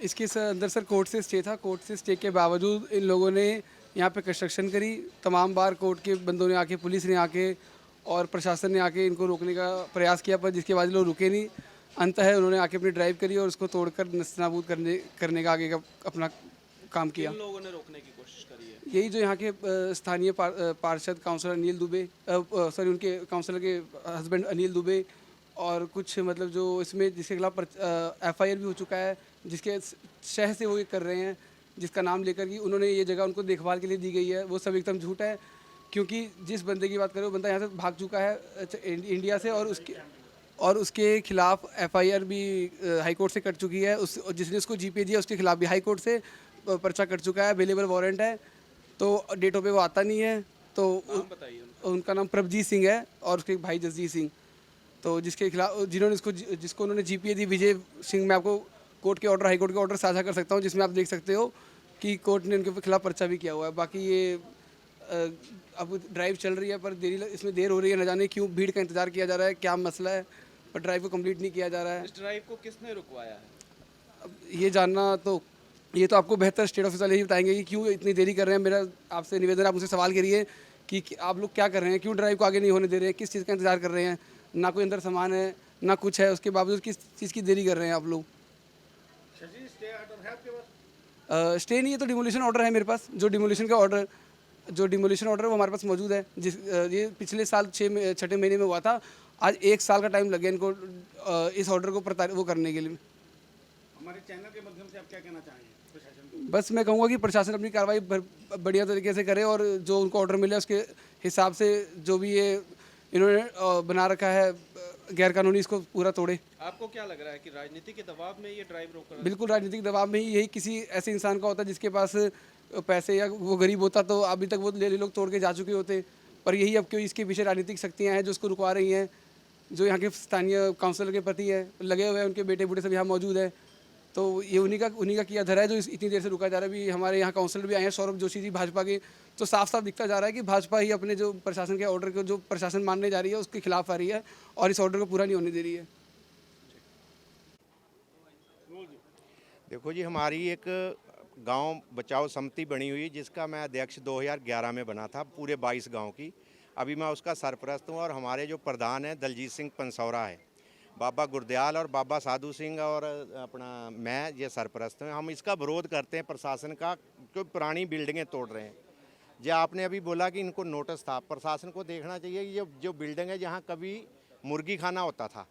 इसके अंदर sir court से स्टे था। कोर्ट से स्टे के बावजूद इन लोगों ने यहाँ पे कंस्ट्रक्शन करी। तमाम बार कोर्ट के बंदों ने आके, पुलिस ने आके और प्रशासन ने आके इनको रोकने का प्रयास किया, पर जिसके बाद लोग रुके नहीं। अंततः उन्होंने आके अपनी ड्राइव करी और उसको तोड़कर नस्तानाबूद करने करने का आगे का अपना काम किया। किन लोगों ने रोकने की कोशिश करी है? यही जो यहाँ के स्थानीय पार्षद काउंसलर अनिल दुबे, सॉरी उनके काउंसलर के हस्बैंड अनिल दुबे, और कुछ मतलब जो इसमें जिसके खिलाफ FIR भी हो चुका है, जिसके शहर से वो ये कर रहे हैं, जिसका नाम लेकर कि उन्होंने ये जगह उनको देखभाल के लिए दी गई है, वो सब एकदम झूठ है। क्योंकि जिस बंदे की बात करें वो बंदा यहाँ से भाग चुका है इंडिया से, और उसके खिलाफ FIR भी हाई कोर्ट से कट चुकी है। उस जिसने उसको GPA दिया उसके खिलाफ भी हाई कोर्ट से पर्चा कट चुका है, अवेलेबल वारंट है। तो डेटों पे वो आता नहीं है। तो नाम बताइए उनका। उनका नाम प्रभजीत सिंह है और उसके भाई जसजीत सिंह। तो जिसके खिलाफ जिन्होंने जिसको उन्होंने GPA दी, विजय सिंह। मैं आपको कोर्ट के ऑर्डर, हाई कोर्ट के ऑर्डर साझा कर सकता हूँ, जिसमें आप देख सकते हो कि कोर्ट ने उनके खिलाफ पर्चा भी किया हुआ है। बाकी ये अब ड्राइव चल रही है, पर इसमें देर हो रही है। न जाने क्यों भीड़ का इंतजार किया जा रहा है, क्या मसला है, पर ड्राइव को कंप्लीट नहीं किया जा रहा है। इस ड्राइव को किसने रुकवाया है? अब ये जानना तो आपको बेहतर स्टेट ऑफिसर ही बताएंगे कि क्यों इतनी देरी कर रहे हैं। मेरा आपसे निवेदन है, आप मुझसे सवाल करिए कि आप लोग क्या कर रहे हैं, क्यों ड्राइव को आगे नहीं होने दे रहे हैं, किस चीज़ का इंतजार कर रहे हैं। ना कोई अंदर सामान है, ना कुछ है, उसके बावजूद किस चीज़ की देरी कर रहे हैं आप लोग। स्टे नहीं है तो डिमोलिशन ऑर्डर है मेरे पास। जो डिमोलिशन ऑर्डर है वो हमारे पास मौजूद है। ये पिछले साल 6 महीने में हुआ था। आज 1 साल का टाइम लग गया इनको इस ऑर्डर को वो करने के लिए। हमारे चैनल के माध्यम से आप क्या कहना चाहेंगे प्रशासन को? बस मैं कहूँगा कि प्रशासन अपनी कार्रवाई बढ़िया तरीके से करे, और जो उनको ऑर्डर मिले उसके हिसाब से जो भी ये इन्होंने बना रखा है गैरकानूनी, इसको पूरा तोड़े। आपको क्या लग रहा है कि राजनीति के दबाव में ये ड्राइव रोक रहा है? बिल्कुल राजनीतिक दबाव में ही यही किसी ऐसे इंसान का होता है जिसके पास पैसे, या वो गरीब होता तो अभी तक वो लोग तोड़ के जा चुके होते। पर यही अब क्यों इसके पीछे राजनीतिक शक्तियाँ हैं जो उसको रुकवा रही हैं, जो यहाँ के स्थानीय काउंसलर के प्रति है लगे हुए हैं, उनके बेटे बूटे सब यहाँ मौजूद है। तो ये उन्हीं का किया धरा है जो इतनी देर से रुका जा रहा है। अभी हमारे यहाँ काउंसलर भी आए हैं, सौरभ जोशी जी, भाजपा के। तो साफ साफ दिखता जा रहा है कि भाजपा ही अपने जो प्रशासन के ऑर्डर को, जो प्रशासन मानने जा रही है, उसके खिलाफ आ रही है और इस ऑर्डर को पूरा नहीं होने दे रही है। देखो जी, हमारी एक गांव बचाओ समिति बनी हुई, जिसका मैं अध्यक्ष 2011 में बना था, पूरे 22 गांव की। अभी मैं उसका सरपरस्त हूं, और हमारे जो प्रधान हैं दलजीत सिंह पंसौरा है, बाबा गुरदयाल और बाबा साधु सिंह और अपना मैं ये सरपरस्त हैं। हम इसका विरोध करते हैं प्रशासन का, जो पुरानी बिल्डिंगें तोड़ रहे हैं। जो आपने अभी बोला कि इनको नोटिस था, प्रशासन को देखना चाहिए। ये जो बिल्डिंग है जहाँ कभी मुर्गी खाना होता था,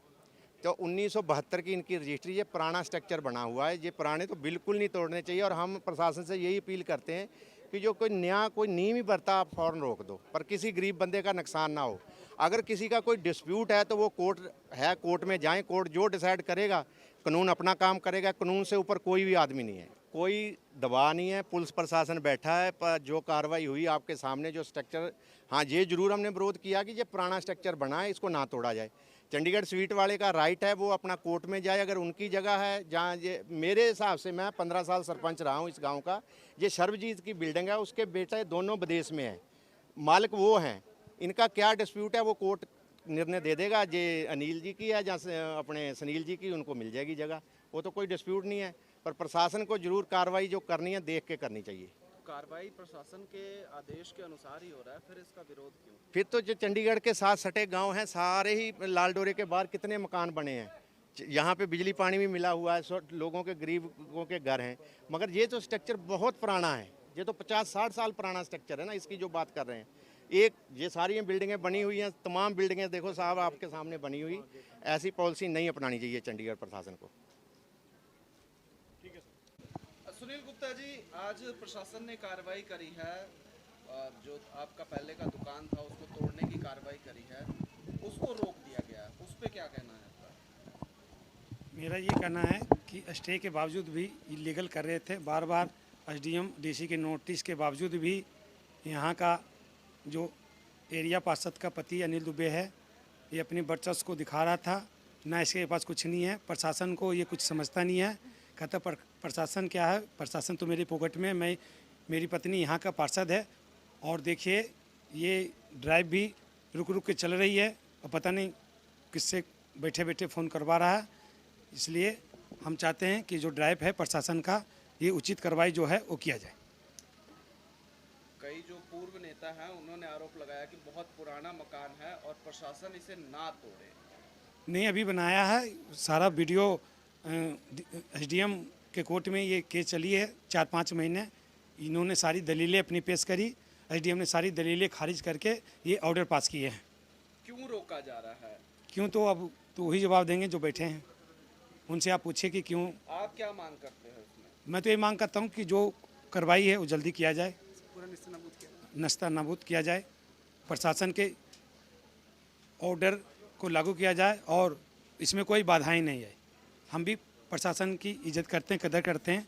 तो 1972 की इनकी रजिस्ट्री, ये पुराना स्ट्रक्चर बना हुआ है। ये पुराने तो बिल्कुल नहीं तोड़ने चाहिए, और हम प्रशासन से यही अपील करते हैं कि जो कोई नया कोई नींव ही भरता आप फ़ौरन रोक दो, पर किसी गरीब बंदे का नुकसान ना हो। अगर किसी का कोई डिस्प्यूट है तो वो कोर्ट है, कोर्ट में जाएं, कोर्ट जो डिसाइड करेगा, कानून अपना काम करेगा। कानून से ऊपर कोई भी आदमी नहीं है, कोई दबाव नहीं है। पुलिस प्रशासन बैठा है, पर जो कार्रवाई हुई आपके सामने, जो स्ट्रक्चर, हाँ ये ज़रूर हमने विरोध किया कि ये पुराना स्ट्रक्चर बना है, इसको ना तोड़ा जाए। चंडीगढ़ स्वीट वाले का राइट है, वो अपना कोर्ट में जाए। अगर उनकी जगह है जहाँ ये, मेरे हिसाब से, मैं 15 साल सरपंच रहा हूँ इस गांव का, ये सर्वजीत की बिल्डिंग है, उसके बेटे दोनों विदेश में हैं, मालिक वो हैं। इनका क्या डिस्प्यूट है वो कोर्ट निर्णय दे देगा। ये अनिल जी की है जहाँ अपने सुनील जी की, उनको मिल जाएगी जगह, वो तो कोई डिस्प्यूट नहीं है। पर प्रशासन को जरूर कार्रवाई जो करनी है देख के करनी चाहिए। कार्रवाई प्रशासन के आदेश के अनुसार ही हो रहा है, फिर इसका विरोध क्यों? फिर तो जो चंडीगढ़ के साथ सटे गांव हैं, सारे ही लाल डोरे के बाहर कितने मकान बने हैं, यहाँ पे बिजली पानी भी मिला हुआ है, लोगों के गरीबों के घर हैं। मगर ये तो स्ट्रक्चर बहुत पुराना है, ये तो 50-60 साल पुराना स्ट्रक्चर है ना, इसकी जो बात कर रहे हैं। एक ये सारी बिल्डिंगें बनी हुई हैं, तमाम बिल्डिंगें देखो साहब आपके सामने बनी हुई। ऐसी पॉलिसी नहीं अपनानी चाहिए चंडीगढ़ प्रशासन को। सुनील गुप्ता जी, आज प्रशासन ने कार्रवाई करी है, जो आपका पहले का दुकान था उसको तोड़ने की कार्रवाई करी है, उसको रोक दिया गया, उस पर क्या कहना है आपका? मेरा ये कहना है कि स्टे के बावजूद भी इलीगल कर रहे थे। बार बार SDM DC के नोटिस के बावजूद भी यहाँ का जो एरिया पार्षद का पति अनिल दुबे है, ये अपनी वर्चस्व को दिखा रहा था। ना इसके पास कुछ नहीं है, प्रशासन को ये कुछ समझता नहीं है। कहता प्रशासन क्या है, प्रशासन तो मेरी पॉकेट में, मेरी पत्नी यहाँ का पार्षद है। और देखिए ये ड्राइव भी रुक रुक के चल रही है, और पता नहीं किससे बैठे बैठे फ़ोन करवा रहा है। इसलिए हम चाहते हैं कि जो ड्राइव है प्रशासन का, ये उचित कार्रवाई जो है वो किया जाए। कई जो पूर्व नेता हैं उन्होंने आरोप लगाया कि बहुत पुराना मकान है और प्रशासन इसे ना तोड़े। नहीं, अभी बनाया है, सारा वीडियो एसडीएम के कोर्ट में ये केस चली है 4-5 महीने। इन्होंने सारी दलीलें अपनी पेश करी, एसडीएम ने सारी दलीलें खारिज करके ये ऑर्डर पास किए हैं। क्यों रोका जा रहा है? क्यों, तो अब तो वही जवाब देंगे जो बैठे हैं, उनसे आप पूछिए कि क्यों। आप क्या मांग करते हैं उसमें? मैं तो ये मांग करता हूँ कि जो कार्रवाई है वो जल्दी किया जाए, पूरा निस्तानाबूद किया। नस्ता नाबूद किया जाए, प्रशासन के ऑर्डर को लागू किया जाए और इसमें कोई बाधाएं नहीं है। हम भी प्रशासन की इज्जत करते हैं, कदर करते हैं।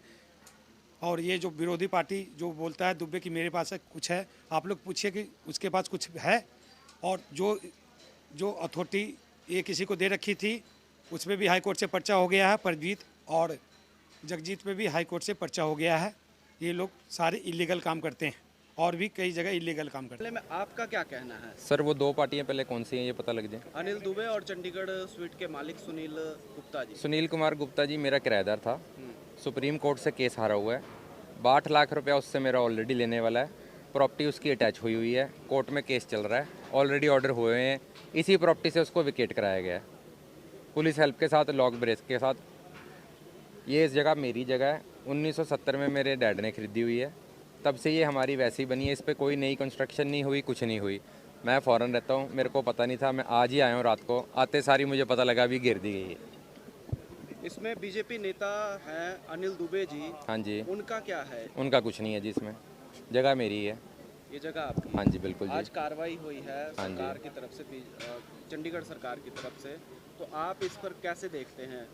और ये जो विरोधी पार्टी जो बोलता है दुबे कि मेरे पास है कुछ है, आप लोग पूछिए कि उसके पास कुछ है। और जो अथॉरिटी ये किसी को दे रखी थी उस पर भी हाई कोर्ट से पर्चा हो गया है, परजीत और जगजीत पे भी हाई कोर्ट से पर्चा हो गया है। ये लोग सारे इलीगल काम करते हैं और भी कई जगह इलीगल काम करते हैं। में आपका क्या कहना है? सर वो दो पार्टियां पहले कौन सी हैं ये पता लग जाए। अनिल दुबे और चंडीगढ़ स्वीट के मालिक सुनील गुप्ता जी। सुनील कुमार गुप्ता जी मेरा किराएदार था, सुप्रीम कोर्ट से केस हारा हुआ है। 62 लाख रुपया उससे मेरा ऑलरेडी लेने वाला है। प्रॉपर्टी उसकी अटैच हुई हुई है, कोर्ट में केस चल रहा है, ऑलरेडी ऑर्डर हुए हैं। इसी प्रॉपर्टी से उसको विकेट कराया गया है पुलिस हेल्प के साथ, लॉक ब्रेस के साथ। ये इस जगह मेरी जगह है, 1970 में मेरे डैड ने खरीदी हुई है, तब से ये हमारी वैसी बनी है। इस पर कोई नई कंस्ट्रक्शन नहीं हुई, कुछ नहीं हुई। मैं फ़ॉरेन रहता हूँ, मेरे को पता नहीं था, मैं आज ही आया हूँ रात को। आते सारी मुझे पता लगा अभी गिर दी गई है। इसमें बीजेपी नेता हैं अनिल दुबे जी, हाँ जी, उनका क्या है? उनका कुछ नहीं है जी, इसमें जगह मेरी है। ये जगह आपकी? हाँ जी बिल्कुल आज जी। कार्रवाई हुई है हाँ जी। सरकार की तरफ से, चंडीगढ़ सरकार की तरफ से, तो आप इस पर कैसे देखते हैं?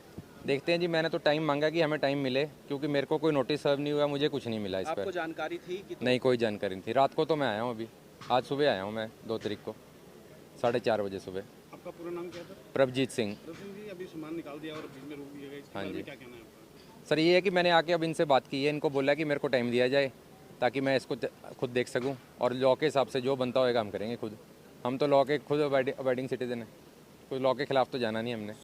देखते हैं जी, मैंने तो टाइम मांगा कि हमें टाइम मिले, क्योंकि मेरे को कोई नोटिस सर्व नहीं हुआ, मुझे कुछ नहीं मिला इस आपको पर। जानकारी थी कि नहीं, कोई जानकारी नहीं थी। रात को तो मैं आया हूँ, अभी आज सुबह आया हूँ मैं 2 तारीख को 4:30 बजे सुबह। आपका पूरा नाम क्या था? प्रभजीत सिंह। जी, अभी सामान निकाल दिया और बीच में रुक गया, इसके हाँ बारे में जी। क्या कहना है आपका? सर ये है कि मैंने आके अब इनसे बात की है, इनको बोला कि मेरे को टाइम दिया जाए ताकि मैं इसको खुद देख सकूं, और लॉ के हिसाब से जो बनता होएगा हम करेंगे खुद। हम तो लॉ के खुद अबाइडिंग सिटीजन हैं, कोई लॉ के खिलाफ तो जाना नहीं हमने।